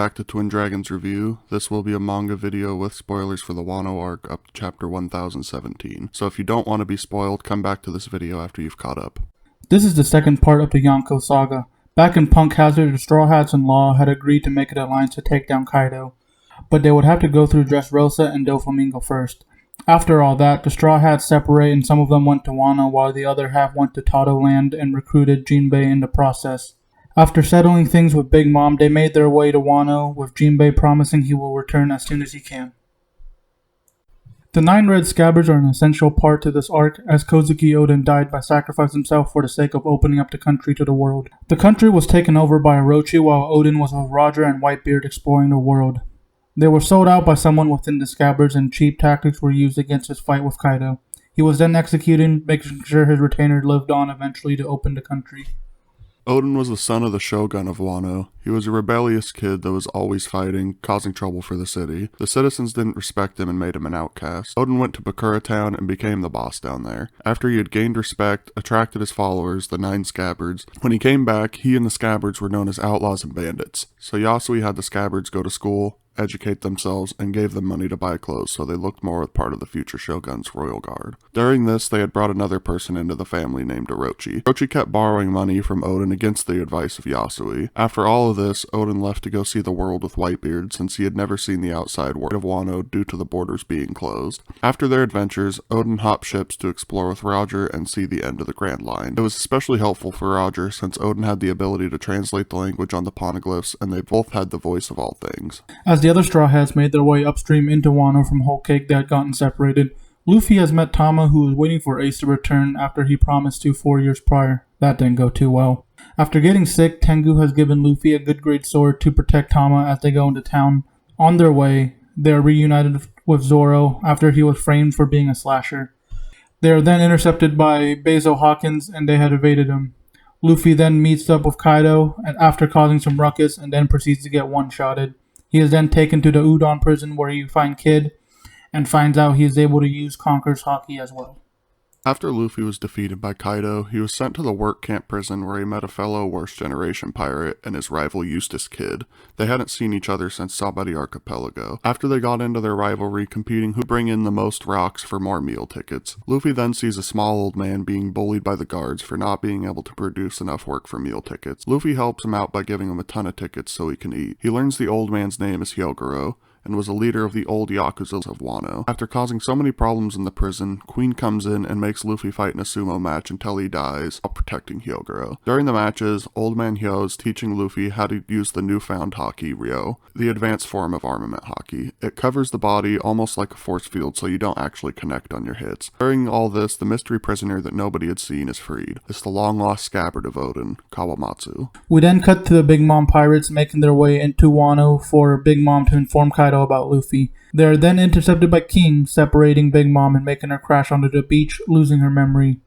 back to Twin Dragons Review. This will be a manga video with spoilers for the Wano arc up to chapter 1017. So if you don't want to be spoiled, come back to this video after you've caught up. This is the second part of the Yonko saga. Back in Punk Hazard, the Straw Hats and Law had agreed to make an alliance to take down Kaido, but they would have to go through Dressrosa and Doflamingo first. After all that, the Straw Hats separate and some of them went to Wano while the other half went to Tato Land and recruited Jinbei in the process. After settling things with Big Mom, they made their way to Wano, with Jinbei promising he will return as soon as he can. The 9 red scabbards are an essential part to this arc, as Kozuki Oden died by sacrificing himself for the sake of opening up the country to the world. The country was taken over by Orochi while Oden was with Roger and Whitebeard exploring the world. They were sold out by someone within the scabbards and cheap tactics were used against his fight with Kaido. He was then executed, making sure his retainer lived on eventually to open the country. Oden was the son of the Shogun of Wano. He was a rebellious kid that was always fighting, causing trouble for the city. The citizens didn't respect him and made him an outcast. Oden went to Bakura Town and became the boss down there. After he had gained respect, attracted his followers, the 9 scabbards. When he came back, he and the scabbards were known as outlaws and bandits. So Yasui had the scabbards go to school, educate themselves, and gave them money to buy clothes so they looked more like part of the future Shogun's royal guard. During this, they had brought another person into the family named Orochi. Orochi kept borrowing money from Oden against the advice of Yasui. After all of this, Oden left to go see the world with Whitebeard since he had never seen the outside world of Wano due to the borders being closed. After their adventures, Oden hopped ships to explore with Roger and see the end of the Grand Line. It was especially helpful for Roger since Oden had the ability to translate the language on the poneglyphs and they both had the voice of all things. As the other Straw Hats made their way upstream into Wano from Whole Cake that had gotten separated, Luffy has met Tama, who was waiting for Ace to return after he promised to 4 years prior. That didn't go too well. After getting sick, Tengu has given Luffy a good grade sword to protect Tama as they go into town. On their way, they are reunited with Zoro after he was framed for being a slasher. They are then intercepted by Bezo Hawkins and they had evaded him. Luffy then meets up with Kaido after causing some ruckus and then proceeds to get one-shotted. He is then taken to the Udon prison where he finds Kid and finds out he is able to use Conqueror's Haki as well. After Luffy was defeated by Kaido, he was sent to the work camp prison where he met a fellow Worst Generation pirate and his rival Eustace Kid. They hadn't seen each other since Sabari Archipelago. After they got into their rivalry competing who bring in the most rocks for more meal tickets. Luffy then sees a small old man being bullied by the guards for not being able to produce enough work for meal tickets. Luffy helps him out by giving him a ton of tickets so he can eat. He learns the old man's name is Hyogoro, and was a leader of the old Yakuza of Wano. After causing so many problems in the prison, Queen comes in and makes Luffy fight in a sumo match until he dies, while protecting Hyogoro. During the matches, Old Man Hyo is teaching Luffy how to use the newfound Haki Ryo, the advanced form of armament Haki. It covers the body almost like a force field so you don't actually connect on your hits. During all this, the mystery prisoner that nobody had seen is freed. It's the long-lost scabbard of Oden, Kawamatsu. We then cut to the Big Mom pirates making their way into Wano for Big Mom to inform Kaido about Luffy. They are then intercepted by King, separating Big Mom and making her crash onto the beach, losing her memory.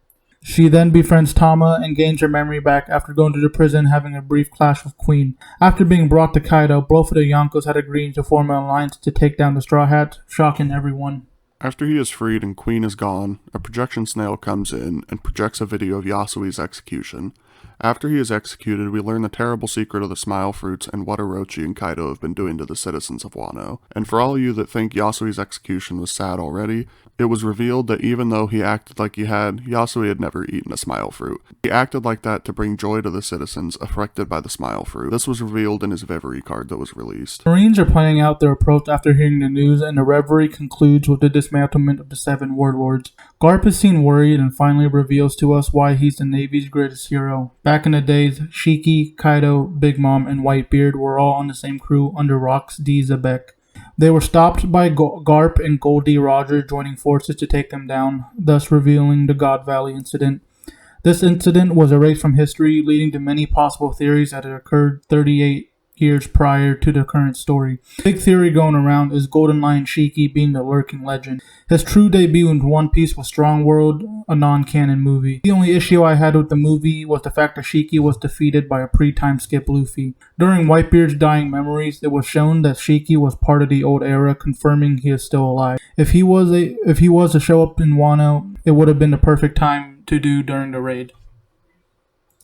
She then befriends Tama and gains her memory back after going to the prison having a brief clash with Queen. After being brought to Kaido, both of the Yonkos had agreed to form an alliance to take down the Straw Hats, shocking everyone. After he is freed and Queen is gone, a projection snail comes in and projects a video of Yasui's execution. After he is executed, we learn the terrible secret of the Smile Fruits and what Orochi and Kaido have been doing to the citizens of Wano. And for all of you that think Yasui's execution was sad already, it was revealed that even though he acted like he had, Yasui had never eaten a Smile Fruit. He acted like that to bring joy to the citizens affected by the Smile Fruit. This was revealed in his Reverie card that was released. Marines are planning out their approach after hearing the news, and the Reverie concludes with the dismantlement of the 7 warlords. Garp is seen worried and finally reveals to us why he's the Navy's greatest hero. Back in the days, Shiki, Kaido, Big Mom, and Whitebeard were all on the same crew under Rox D. Zebek. They were stopped by Garp and Goldie Roger joining forces to take them down, thus revealing the God Valley incident. This incident was erased from history, leading to many possible theories that it occurred 38 years prior to the current story. The big theory going around is Golden Lion Shiki being the lurking legend. His true debut in One Piece was Strong World, a non-canon movie. The only issue I had with the movie was the fact that Shiki was defeated by a pre-time skip Luffy. During Whitebeard's dying memories, it was shown that Shiki was part of the old era, confirming he is still alive. If he was to show up in Wano, it would have been the perfect time to do during the raid.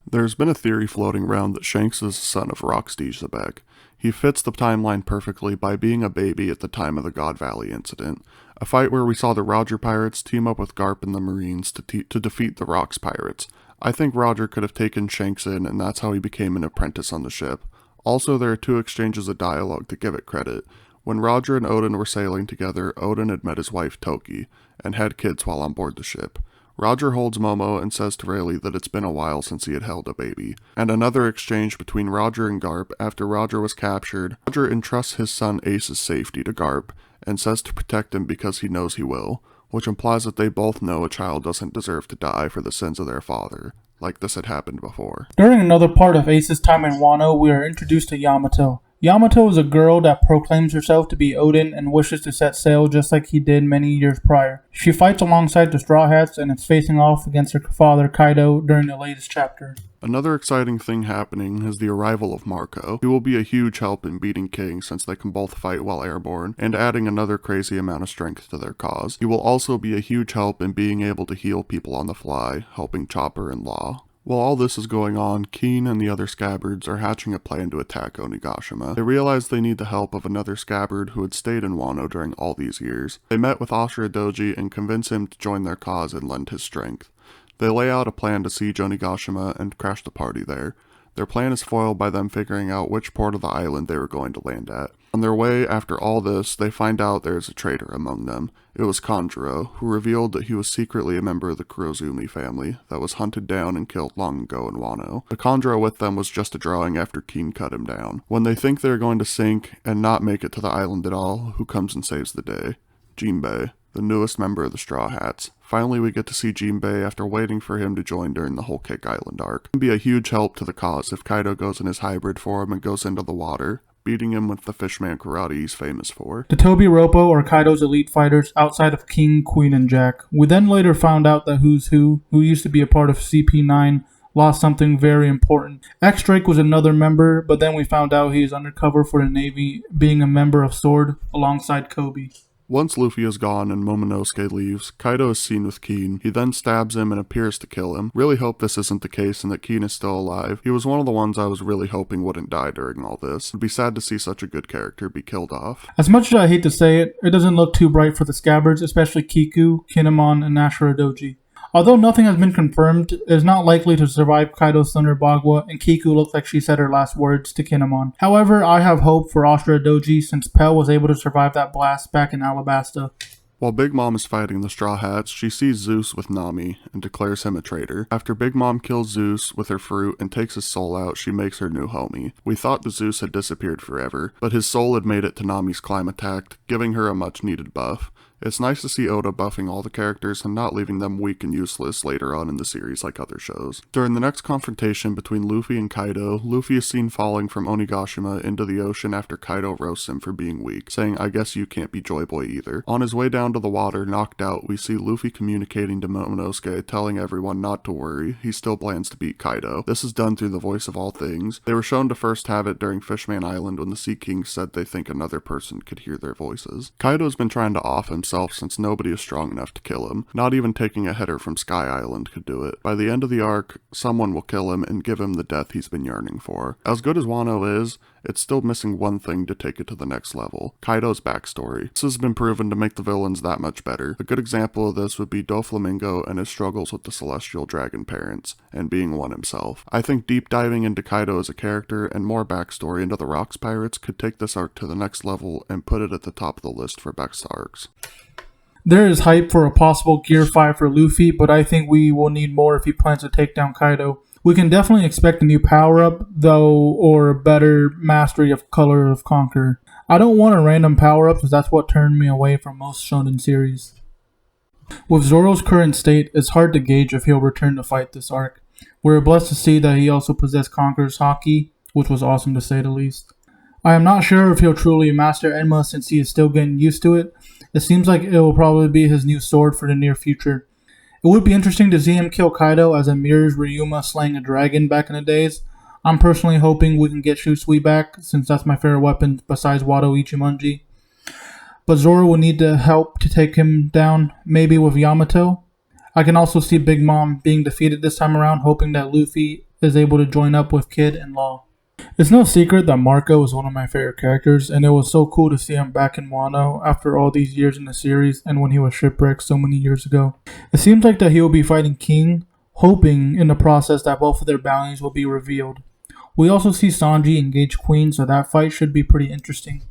There's been a theory floating around that Shanks is the son of Rox D. Zebek. He fits the timeline perfectly by being a baby at the time of the God Valley incident, a fight where we saw the Roger pirates team up with Garp and the Marines to defeat the Rocks pirates. I think Roger could have taken Shanks in, and that's how he became an apprentice on the ship. Also, there are 2 exchanges of dialogue to give it credit. When Roger and Odin were sailing together, Odin had met his wife Toki, and had kids while on board the ship. Roger holds Momo and says to Rayleigh that it's been a while since he had held a baby. And another exchange between Roger and Garp after Roger was captured. Roger entrusts his son Ace's safety to Garp, and says to protect him because he knows he will, which implies that they both know a child doesn't deserve to die for the sins of their father, like this had happened before. During another part of Ace's time in Wano, we are introduced to Yamato. Yamato is a girl that proclaims herself to be Odin and wishes to set sail just like he did many years prior. She fights alongside the Straw Hats and is facing off against her father Kaido during the latest chapter. Another exciting thing happening is the arrival of Marco. He will be a huge help in beating King since they can both fight while airborne, and adding another crazy amount of strength to their cause. He will also be a huge help in being able to heal people on the fly, helping Chopper and Law. While all this is going on, Keen and the other scabbards are hatching a plan to attack Onigashima. They realize they need the help of another scabbard who had stayed in Wano during all these years. They met with Ashura Doji and convince him to join their cause and lend his strength. They lay out a plan to siege Onigashima and crash the party there. Their plan is foiled by them figuring out which port of the island they were going to land at. On their way, after all this, they find out there is a traitor among them. It was Kanjuro, who revealed that he was secretly a member of the Kurozumi family that was hunted down and killed long ago in Wano. The Kanjuro with them was just a drawing after Keen cut him down. When they think they're going to sink and not make it to the island at all, who comes and saves the day? Jinbei, the newest member of the Straw Hats. Finally, we get to see Jinbei after waiting for him to join during the whole Cake Island arc. It can be a huge help to the cause if Kaido goes in his hybrid form and goes into the water, beating him with the fishman karate he's famous for. The Tobi Roppo are Kaido's elite fighters outside of King, Queen, and Jack. We then later found out that Who's Who used to be a part of CP9, lost something very important. X-Drake was another member, but then we found out he is undercover for the Navy, being a member of SWORD alongside Kobe. Once Luffy is gone and Momonosuke leaves, Kaido is seen with Keen. He then stabs him and appears to kill him. Really hope this isn't the case and that Keen is still alive. He was one of the ones I was really hoping wouldn't die during all this. It'd be sad to see such a good character be killed off. As much as I hate to say it, it doesn't look too bright for the Scabbards, especially Kiku, Kinemon, and Ashura Doji. Although nothing has been confirmed, it is not likely to survive Kaido's Thunder Bagua, and Kiku looks like she said her last words to Kinemon. However, I have hope for Ashura Doji since Pell was able to survive that blast back in Alabasta. While Big Mom is fighting the Straw Hats, she sees Zeus with Nami and declares him a traitor. After Big Mom kills Zeus with her fruit and takes his soul out, she makes her new homie. We thought that Zeus had disappeared forever, but his soul had made it to Nami's climb attack, giving her a much needed buff. It's nice to see Oda buffing all the characters and not leaving them weak and useless later on in the series like other shows. During the next confrontation between Luffy and Kaido, Luffy is seen falling from Onigashima into the ocean after Kaido roasts him for being weak, saying, "I guess you can't be Joy Boy either." On his way down to the water, knocked out, we see Luffy communicating to Momonosuke, telling everyone not to worry, he still plans to beat Kaido. This is done through the voice of all things. They were shown to first have it during Fishman Island when the Sea Kings said they think another person could hear their voices. Kaido's been trying to off himself since nobody is strong enough to kill him. Not even taking a header from Sky Island could do it. By the end of the arc, someone will kill him and give him the death he's been yearning for. As good as Wano is, it's still missing one thing to take it to the next level: Kaido's backstory. This has been proven to make the villains that much better. A good example of this would be Doflamingo and his struggles with the Celestial Dragon parents, and being one himself. I think deep diving into Kaido as a character and more backstory into the Rocks Pirates could take this arc to the next level and put it at the top of the list for best arcs. There is hype for a possible Gear 5 for Luffy, but I think we will need more if he plans to take down Kaido. We can definitely expect a new power-up, though, or a better mastery of Color of Conquer. I don't want a random power-up, because that's what turned me away from most shonen series. With Zoro's current state, it's hard to gauge if he'll return to fight this arc. We're blessed to see that he also possessed Conqueror's Haki, which was awesome to say the least. I am not sure if he'll truly master Enma since he is still getting used to it. It seems like it will probably be his new sword for the near future. It would be interesting to see him kill Kaido as it mirrors Ryuma slaying a dragon back in the days. I'm personally hoping we can get Shusui back, since that's my favorite weapon besides Wado Ichimonji. But Zoro will need to help to take him down, maybe with Yamato. I can also see Big Mom being defeated this time around, hoping that Luffy is able to join up with Kid and Law. It's no secret that Marco is one of my favorite characters, and it was so cool to see him back in Wano after all these years in the series and when he was shipwrecked so many years ago. It seems like that he will be fighting King, hoping in the process that both of their bounties will be revealed. We also see Sanji engage Queen, so that fight should be pretty interesting.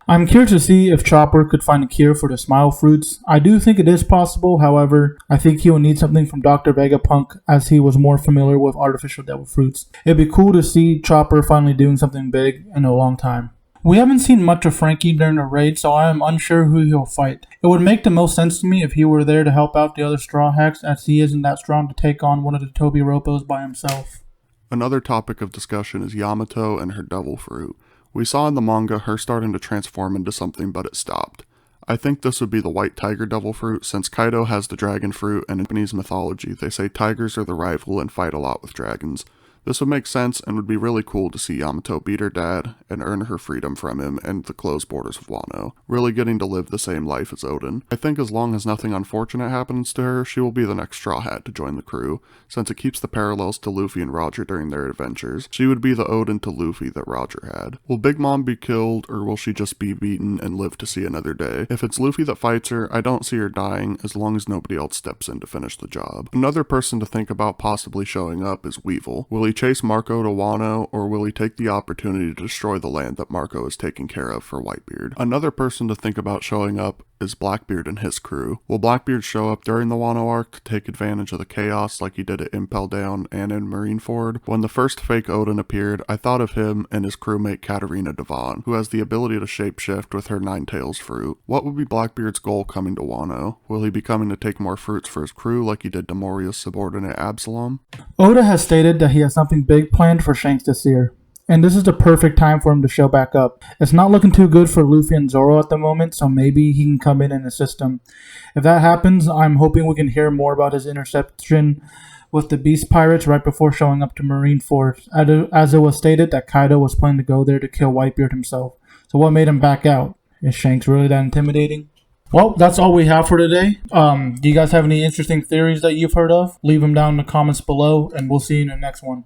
I'm curious to see if Chopper could find a cure for the smile fruits. I do think it is possible, however, I think he will need something from Dr. Vegapunk as he was more familiar with artificial devil fruits. It'd be cool to see Chopper finally doing something big in a long time. We haven't seen much of Frankie during the raid, so I am unsure who he'll fight. It would make the most sense to me if he were there to help out the other Straw Hats, as he isn't that strong to take on one of the Toby Ropos by himself. Another topic of discussion is Yamato and her devil fruit. We saw in the manga her starting to transform into something, but it stopped. I think this would be the white tiger devil fruit, since Kaido has the dragon fruit, and in Japanese mythology they say tigers are the rival and fight a lot with dragons. This would make sense and would be really cool to see Yamato beat her dad and earn her freedom from him and the closed borders of Wano, really getting to live the same life as Odin. I think as long as nothing unfortunate happens to her, she will be the next Straw Hat to join the crew, since it keeps the parallels to Luffy and Roger during their adventures. She would be the Odin to Luffy that Roger had. Will Big Mom be killed, or will she just be beaten and live to see another day? If it's Luffy that fights her, I don't see her dying as long as nobody else steps in to finish the job. Another person to think about possibly showing up is Weevil. Will he chase Marco to Wano, or will he take the opportunity to destroy the land that Marco is taking care of for Whitebeard? Another person to think about showing up is Blackbeard and his crew. Will Blackbeard show up during the Wano arc to take advantage of the chaos like he did at Impel Down and in Marineford? When the first fake Odin appeared, I thought of him and his crewmate Katarina Devon, who has the ability to shapeshift with her Nine Tails fruit. What would be Blackbeard's goal coming to Wano? Will he be coming to take more fruits for his crew like he did to Moria's subordinate Absalom? Oda has stated that he has something big planned for Shanks this year, and this is the perfect time for him to show back up. It's not looking too good for Luffy and Zoro at the moment, so maybe he can come in and assist them. If that happens, I'm hoping we can hear more about his interception with the Beast Pirates right before showing up to Marineford, as it was stated that Kaido was planning to go there to kill Whitebeard himself. So what made him back out? Is Shanks really that intimidating? Well, that's all we have for today. Do you guys have any interesting theories that you've heard of? Leave them down in the comments below, and we'll see you in the next one.